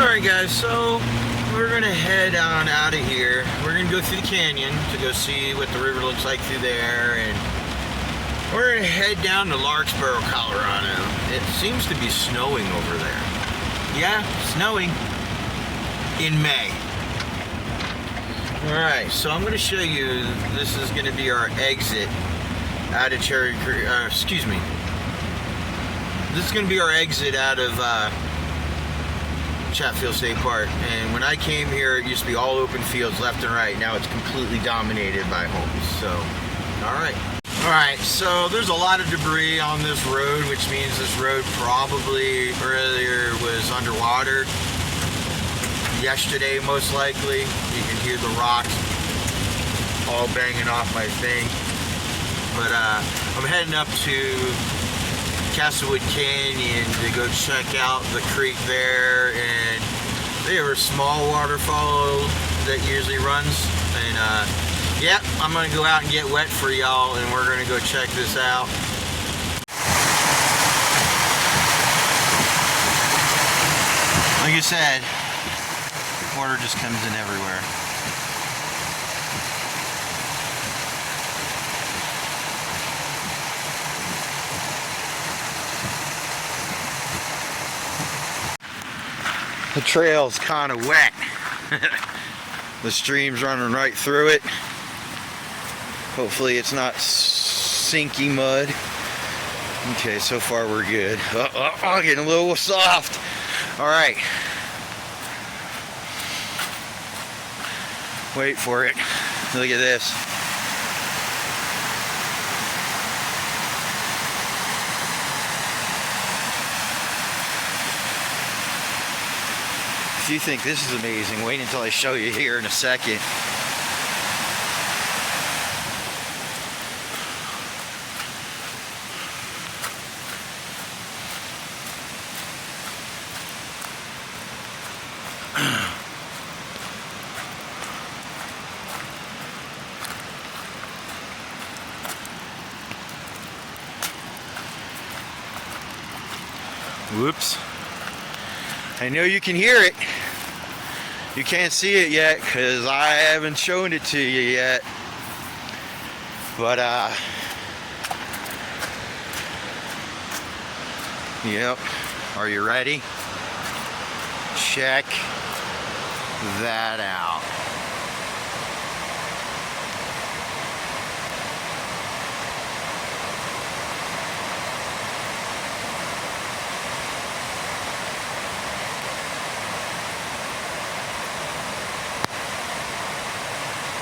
Alright guys, so we're going to head on out of here. We're going to go through the canyon to go see what the river looks like through there, and we're going to head down to Larkspur, Colorado. It seems to be snowing over there. Yeah, snowing in May. Alright, so I'm going to show you, this is going to be our exit out of Cherry Creek, excuse me. This is going to be our exit out of Chatfield State Park, and when I came here it used to be all open fields left and right. Now it's completely dominated by homes. So alright, so there's a lot of debris on this road, which means this road probably earlier was underwater. Yesterday most likely. You can hear the rocks all banging off my thing. But I'm heading up to Castlewood Canyon to go check out the creek there, and they have a small waterfall that usually runs, and yeah, I'm gonna go out and get wet for y'all, and we're gonna go check this out. Like I said, water just comes in everywhere. The trail's kind of wet. The stream's running right through it. Hopefully it's not sinky mud. Okay, so far we're good. Getting a little soft. Alright. Wait for it. Look at this. If you think this is amazing, wait until I show you here in a second. Whoops. I know you can hear it. You can't see it yet because I haven't shown it to you yet. But yep. Are you ready? Check that out.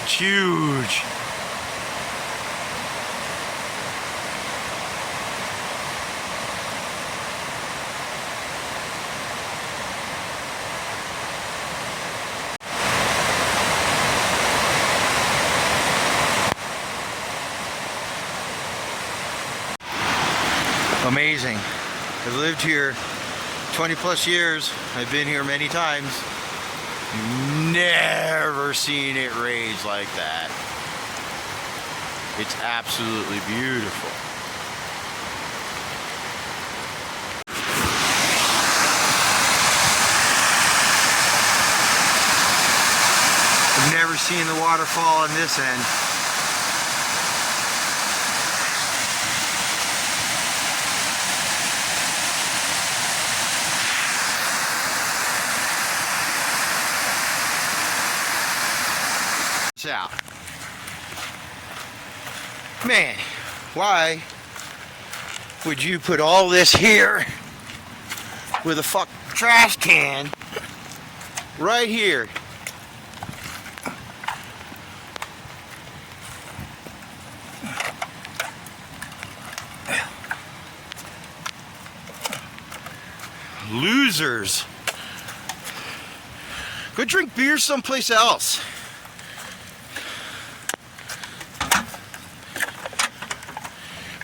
Huge. Amazing. I've lived here 20 plus years. I've been here many times. Never seen it rage like that. It's absolutely beautiful. I've never seen the waterfall on this end. Out. Man, why would you put all this here with a fuck trash can right here? Losers. Go drink beer someplace else.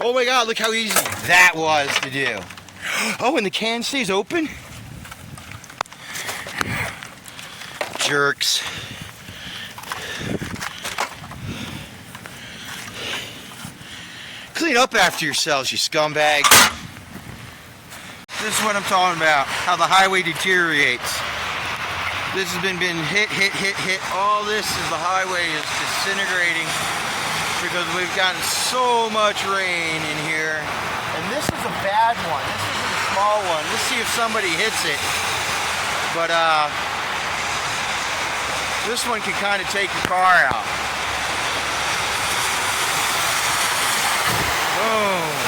Oh my God, look how easy that was to do. Oh, and the can stays open? Jerks. Clean up after yourselves, you scumbags. This is what I'm talking about, how the highway deteriorates. This has been hit. All this is the highway is disintegrating because we've gotten so much rain in here. And this is a bad one. This is a small one. Let's see if somebody hits it. But this one can kind of take your car out. Boom.